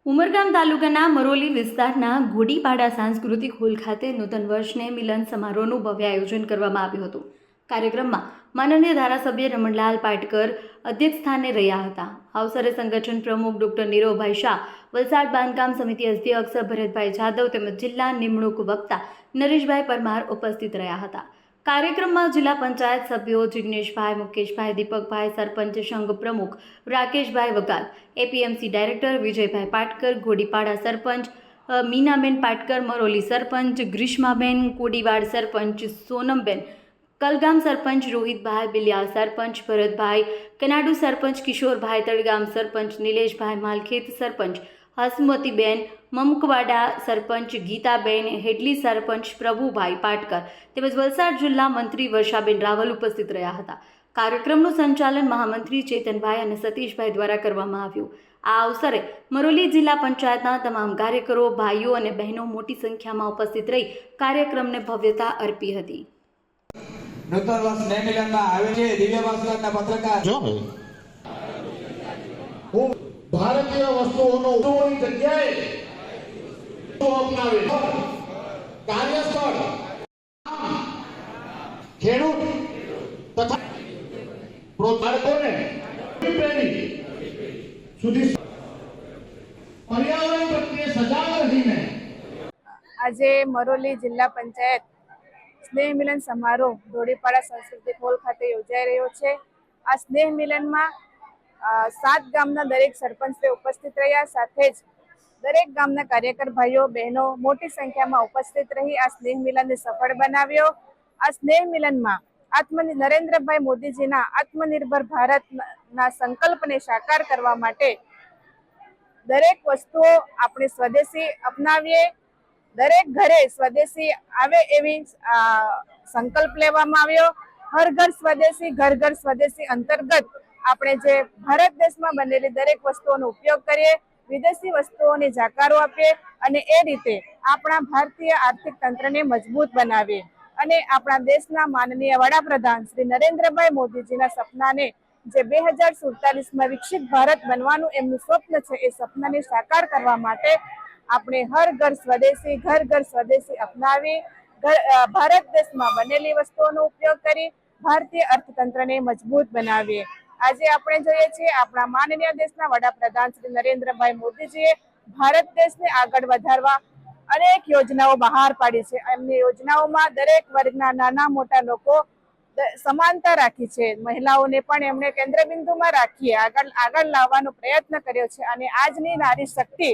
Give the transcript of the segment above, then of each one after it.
ઉમરગામ તાલુકાના મરોલી વિસ્તારના ઘોડીપાડા સાંસ્કૃતિક હોલ ખાતે નૂતન વર્ષને મિલન સમારોહનું ભવ્ય આયોજન કરવામાં આવ્યું હતું। કાર્યક્રમમાં માનનીય ધારાસભ્ય રમણલાલ પાટકર અધ્યક્ષસ્થાને રહ્યા હતા। આ અવસરે સંગઠન પ્રમુખ ડોક્ટર નીરવભાઈ શાહ, વલસાડ બાંધકામ સમિતિ અધ્યક્ષ ભરતભાઈ જાદવ તેમજ જિલ્લા નિમણૂક વક્તા નરેશભાઈ પરમાર ઉપસ્થિત રહ્યા હતા। कार्यक्रम जिला पंचायत सभ्यों जिग्नेशभाई, मुकेशभाई, दीपकभाई, सरपंच संघ प्रमुख राकेशभाई वगाल, एपीएमसी डायरेक्टर विजयभाई पाटकर, घोड़ीपाड़ा सरपंच मीनाबेन पाटकर, मरोली सरपंच ग्रीष्माबेन, कोडीवाड़ सरपंच सोनमबेन, कलगाम सरपंच रोहितभाई, बिलिया सरपंच भरतभाई, कनाडू सरपंच किशोरभाई, तड़गाम सरपंच नीलेशभाई, मालखेत सरपंच हसमतीबेन, ममकवाड़ा सरपंच गीताबेन, हेडली सरपंच प्रभुभाई पाटकर તેમજ વલસાડ જિલ્લા મંત્રી વર્ષાબેન રાવલ ઉપસ્થિત રહ્યા હતા। કાર્યક્રમનું સંચાલન મહામંત્રી ચેતનભાઈ અને સતીશભાઈ દ્વારા કરવામાં આવ્યું। આ અવસરે મરોલી જિલ્લા પંચાયતના તમામ કાર્યકરો, ભાઈઓ અને બહેનો મોટી સંખ્યામાં ઉપસ્થિત રહી કાર્યક્રમને ભવ્યતા અર્પી હતી। નૂતન વર્ષ સ્નેહ મિલનમાં આવે છે દિવ્ય ભાસ્કરના પત્રકાર હું ભારતીય વસ્તુઓનો ઉદ્યોગની જગ્યાએ અપનાવે કાર્યસ્થળ ખેડૂત તથા બાળકોને પેઢી સુધી પર્યાવરણ પ્રત્યે સજાગ રહીને આજે મરોલી જિલ્લા પંચાયત સ્નેહ મિલન સમારોહ ઘોડીપાડા સાંસ્કૃતિક હોલ ખાતે યોજાઈ રહ્યો છે। આ સ્નેહ મિલનમાં 7 ગામના દરેક સરપંચે ઉપસ્થિત રહ્યા, સાથે જ દરેક ગામના કાર્યકર ભાઈઓ બહેનો મોટી સંખ્યામાં ઉપસ્થિત રહી આ સ્નેહ મિલનને સફળ બનાવ્યો। આ સ્નેહ મિલનમાં નરેન્દ્રભાઈ મોદીજીના આત્મનિર્ભર ભારતના સંકલ્પને સાકાર કરવા માટે દરેક વસ્તુઓ આપણે સ્વદેશી અપનાવીએ, દરેક ઘરે સ્વદેશી આવે એવી સંકલ્પ લેવામાં આવ્યો। હર ઘર સ્વદેશી, ઘર ઘર સ્વદેશી અંતર્ગત આપણે જે ભારત દેશમાં બનેલી દરેક વસ્તુઓનો ઉપયોગ કરીએ, વિદેશી વસ્તુઓને જાકારો આપીએ અને એ રીતે આપણા ભારતીય આર્થિક તંત્રને મજબૂત બનાવીએ અને આપણા દેશના માનનીય વડાપ્રધાન શ્રી નરેન્દ્રભાઈ મોદીજીના સપનાને જે 2047માં વિકસિત ભારત બનવાનું એમનું સ્વપ્ન છે એ સપનાને સાકાર કરવા માટે આપણે હર ઘર સ્વદેશી, ઘર ઘર સ્વદેશી અપનાવી ભારત દેશમાં બનેલી વસ્તુઓનો ઉપયોગ કરી ભારતીય અર્થતંત્રને મજબૂત બનાવીએ। આજે આપણે જોઈએ છીએ આપણા માનનીય દેશના વડાપ્રધાન શ્રી નરેન્દ્રભાઈ મોદીજીએ ભારત દેશને આગળ વધારવા અનેક યોજનાઓ બહાર પાડી છે। એમની યોજનાઓમાં દરેક વર્ગના નાના મોટા લોકો સમાનતા રાખી છે, મહિલાઓને પણ એમણે કેન્દ્રબિંદુમાં રાખી આગળ લાવવાનો પ્રયત્ન કર્યો છે અને આજની નારી શક્તિ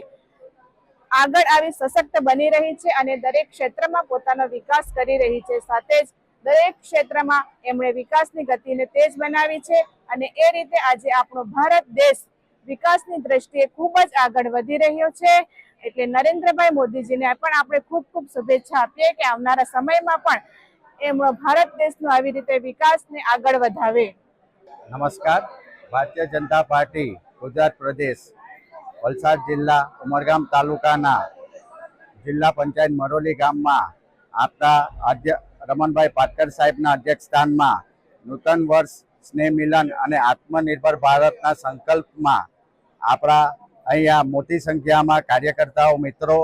આગળ આવી સશક્ત બની રહી છે અને દરેક ક્ષેત્રમાં પોતાનો વિકાસ કરી રહી છે। સાથે જ દરેક ક્ષેત્રમાં એમણે વિકાસની ગતિને તેજ બનાવી છે અને એ રીતે આજે આપણો ભારત દેશ વિકાસની દ્રષ્ટિએ ખૂબ જ આગળ વધી રહ્યો છે। એટલે નરેન્દ્રભાઈ મોદીજીને પણ આપણે ખૂબ ખૂબ શુભેચ્છા આપીએ કે આવનારા સમયમાં પણ એમનો ભારત દેશનો આવી રીતે વિકાસને આગળ વધાવે। નમસ્કાર, ભારતીય જનતા પાર્ટી ગુજરાત પ્રદેશ વલસાડ જિલ્લા ઉમરગામ તાલુકાના જિલ્લા પંચાયત મરોલી ગામમાં આપણા રમણભાઈ પાટકર સાહેબના અધ્યક્ષસ્થાનમાં નૂતન વર્ષ સ્નેહ મિલન અને આત્મનિર્ભર ભારતના સંકલ્પમાં આપણા અહીંયા મોટી સંખ્યામાં કાર્યકર્તાઓ, મિત્રો,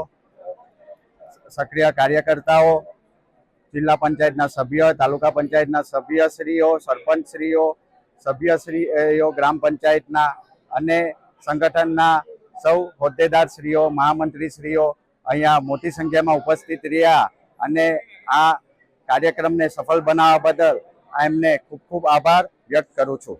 સક્રિય કાર્યકર્તાઓ, જિલ્લા પંચાયતના સભ્યો, તાલુકા પંચાયતના સભ્યશ્રીઓ, સરપંચશ્રીઓ, સભ્યશ્રીઓ, ગ્રામ પંચાયતના અને સંગઠનના સૌ હોદ્દેદારશ્રીઓ, મહામંત્રીશ્રીઓ અહીંયા મોટી સંખ્યામાં ઉપસ્થિત રહ્યા અને આ કાર્યક્રમને સફળ બનાવવા બદલ એમને ખૂબ ખૂબ આભાર વ્યક્ત કરું છું।